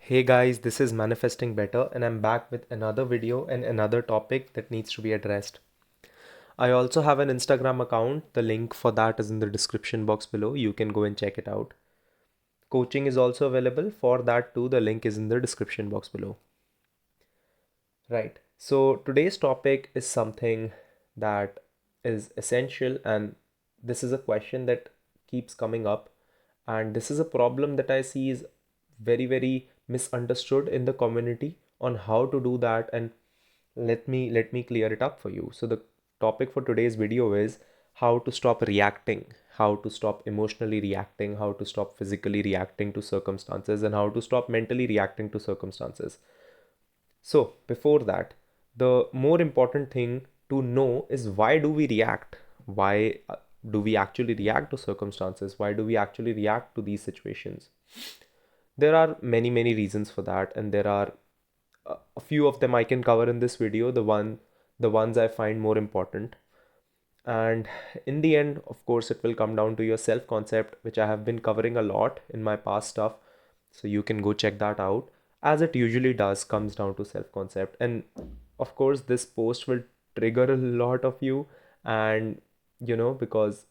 Hey guys, this is Manifesting Better, and I'm back with another video and another topic that needs to be addressed. I also have an Instagram account. The link for that is in the description box below. You can go and check it out. Coaching is also available for that too. The link is in the description box below. Right. So today's topic is something that is essential, and this is a question that keeps coming up, and this is a problem that I see is very misunderstood in the community on how to do that. And let me clear it up for you. So the topic for today's video is how to stop reacting, how to stop emotionally reacting, how to stop physically reacting to circumstances, and how to stop mentally reacting to circumstances. So, before that, the more important thing to know is, why do we react? Why do we actually react to circumstances? Why do we actually react to these situations? There are many reasons for that, and there are a few of them I can cover in this video, the ones I find more important. And in the end, of course, it will come down to your self concept, which I have been covering a lot in my past stuff. So you can go check that out. As it usually does, comes down to self concept. And of course, this post will trigger a lot of you. And because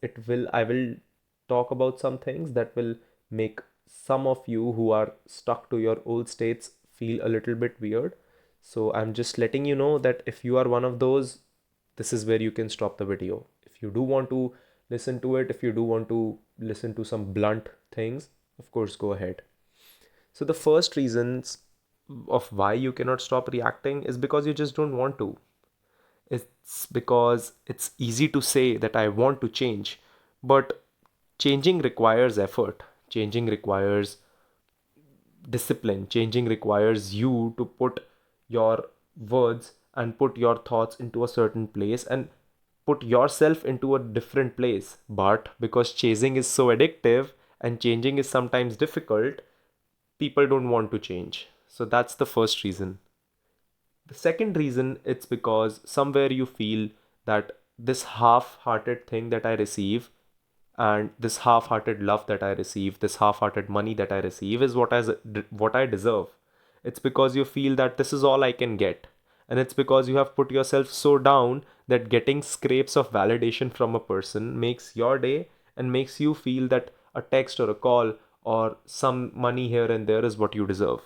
I will talk about some things that will make some of you who are stuck to your old states feel a little bit weird. So I'm just letting you know that if you are one of those, this is where you can stop the video. If you do want to listen to it, if you do want to listen to some blunt things, of course, go ahead. So the first reasons of why you cannot stop reacting is because you just don't want to. It's because it's easy to say that I want to change, but changing requires effort. Changing requires discipline. Changing requires you to put your words and put your thoughts into a certain place and put yourself into a different place. But because chasing is so addictive and changing is sometimes difficult, people don't want to change. So that's the first reason. The second reason, it's because somewhere you feel that this half-hearted thing that I receive and this half-hearted love that I receive, this half-hearted money that I receive is what I deserve. It's because you feel that this is all I can get. And it's because you have put yourself so down that getting scrapes of validation from a person makes your day and makes you feel that a text or a call or some money here and there is what you deserve.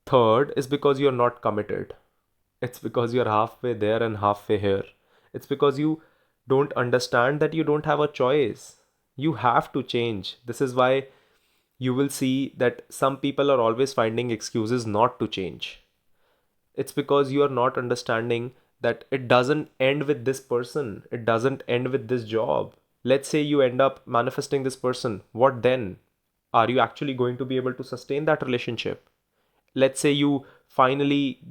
Third is because you're not committed. It's because you're halfway there and halfway here. It's because you don't understand that you don't have a choice. You have to change. This is why you will see that some people are always finding excuses not to change. It's because you are not understanding that it doesn't end with this person, it doesn't end with this job. Let's say you end up manifesting this person. What then? Are you actually going to be able to sustain that relationship? Let's say you finally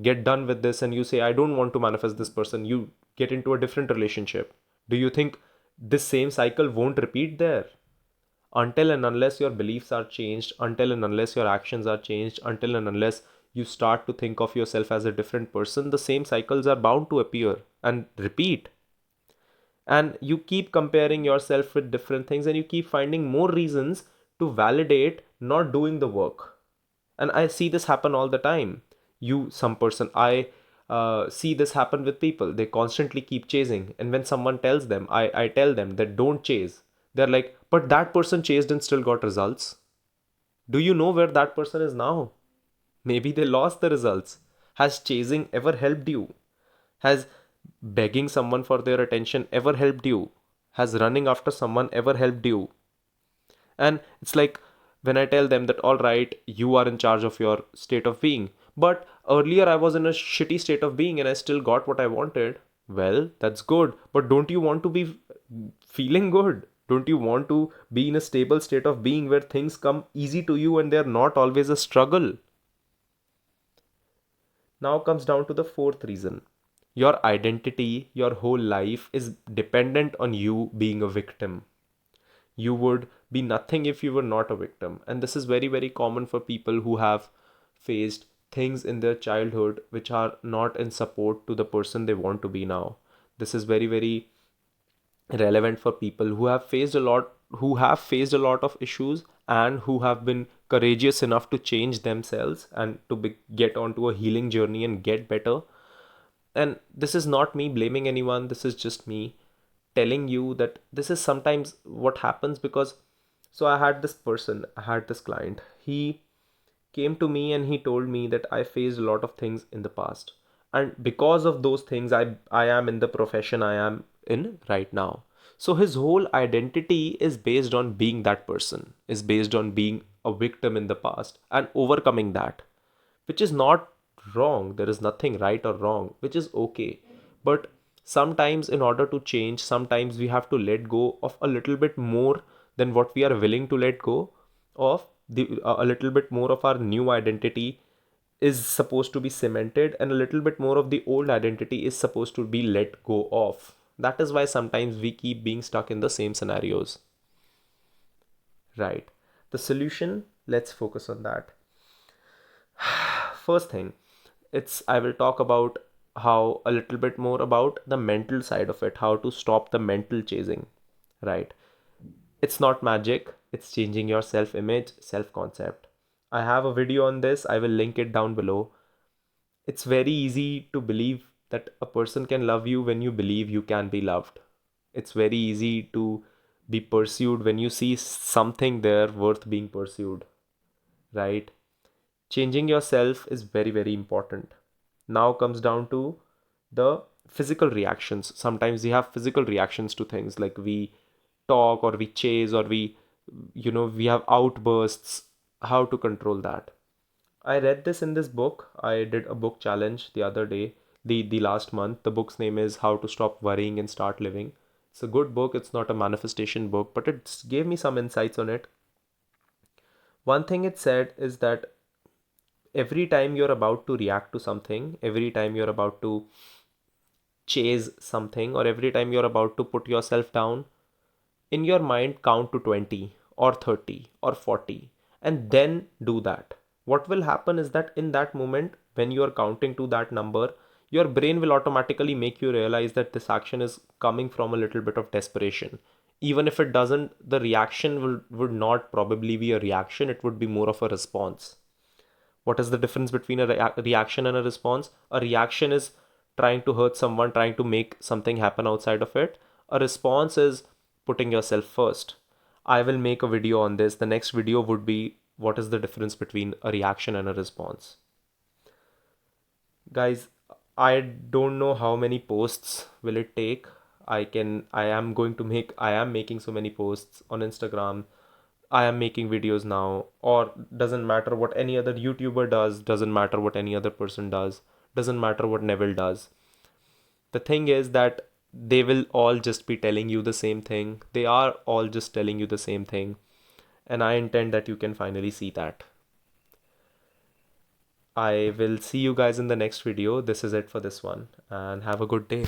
get done with this and you say, I don't want to manifest this person. You get into a different relationship. Do you think this same cycle won't repeat there? Until and unless your beliefs are changed, until and unless your actions are changed, until and unless you start to think of yourself as a different person, the same cycles are bound to appear and repeat. And you keep comparing yourself with different things and you keep finding more reasons to validate not doing the work. And I see this happen all the time. Some person, I see this happen with people. They constantly keep chasing, and when someone tells them, I tell them that don't chase, they're like, but that person chased and still got results. Do you know where that person is now? Maybe they lost the results. Has chasing ever helped you? Has begging someone for their attention ever helped you? Has running after someone ever helped you? And it's like, when I tell them that, all right, you are in charge of your state of being, but earlier I was in a shitty state of being and I still got what I wanted. Well, that's good, but don't you want to be feeling good? Don't you want to be in a stable state of being where things come easy to you and they're not always a struggle? Now comes down to the fourth reason. Your identity, your whole life is dependent on you being a victim. You would be nothing if you were not a victim. And this is very common for people who have faced things in their childhood which are not in support to the person they want to be now. This is very relevant for people who have faced a lot of issues and who have been courageous enough to change themselves and to get onto a healing journey and get better. And this is not me blaming anyone, this is just me telling you that this is sometimes what happens. Because so I had this client, he came to me and he told me that I faced a lot of things in the past, and because of those things I am in the profession I am in right now. So his whole identity is based on being that person, is based on being a victim in the past and overcoming that, which is not wrong. There is nothing right or wrong, which is okay. But sometimes, in order to change, sometimes we have to let go of a little bit more than what we are willing to let go of. A little bit more of our new identity is supposed to be cemented, and a little bit more of the old identity is supposed to be let go of. That is why sometimes we keep being stuck in the same scenarios. Right. The solution, let's focus on that. First thing, it's I will talk about how a little bit more about the mental side of it, how to stop the mental chasing, right? It's not magic, it's changing your self image, self concept. I have a video on this, I will link it down below. It's very easy to believe that a person can love you when you believe you can be loved. It's very easy to be pursued when you see something there worth being pursued, right? Changing yourself is very, very important. Now comes down to the physical reactions. Sometimes we have physical reactions to things, like we talk or we chase or we have outbursts. How to control that? I read this in this book. I did a book challenge the other day, the last month. The book's name is How to Stop Worrying and Start Living. It's a good book. It's not a manifestation book, but it gave me some insights on it. One thing it said is that every time you're about to react to something, every time you're about to chase something, or every time you're about to put yourself down, in your mind count to 20 or 30 or 40 and then do that. What will happen is that in that moment, when you are counting to that number, your brain will automatically make you realize that this action is coming from a little bit of desperation. Even if it doesn't, the reaction would not probably be a reaction, it would be more of a response. What is the difference between a reaction and a response? A reaction is trying to hurt someone, trying to make something happen outside of it. A response is putting yourself first. I will make a video on this. The next video would be what is the difference between a reaction and a response. Guys, I don't know how many posts will it take. I am making so many posts on Instagram. I am making videos now, or doesn't matter what any other YouTuber does, doesn't matter what any other person does, doesn't matter what Neville does. The thing is that they will all just be telling you the same thing. They are all just telling you the same thing. And I intend that you can finally see that. I will see you guys in the next video. This is it for this one, and have a good day.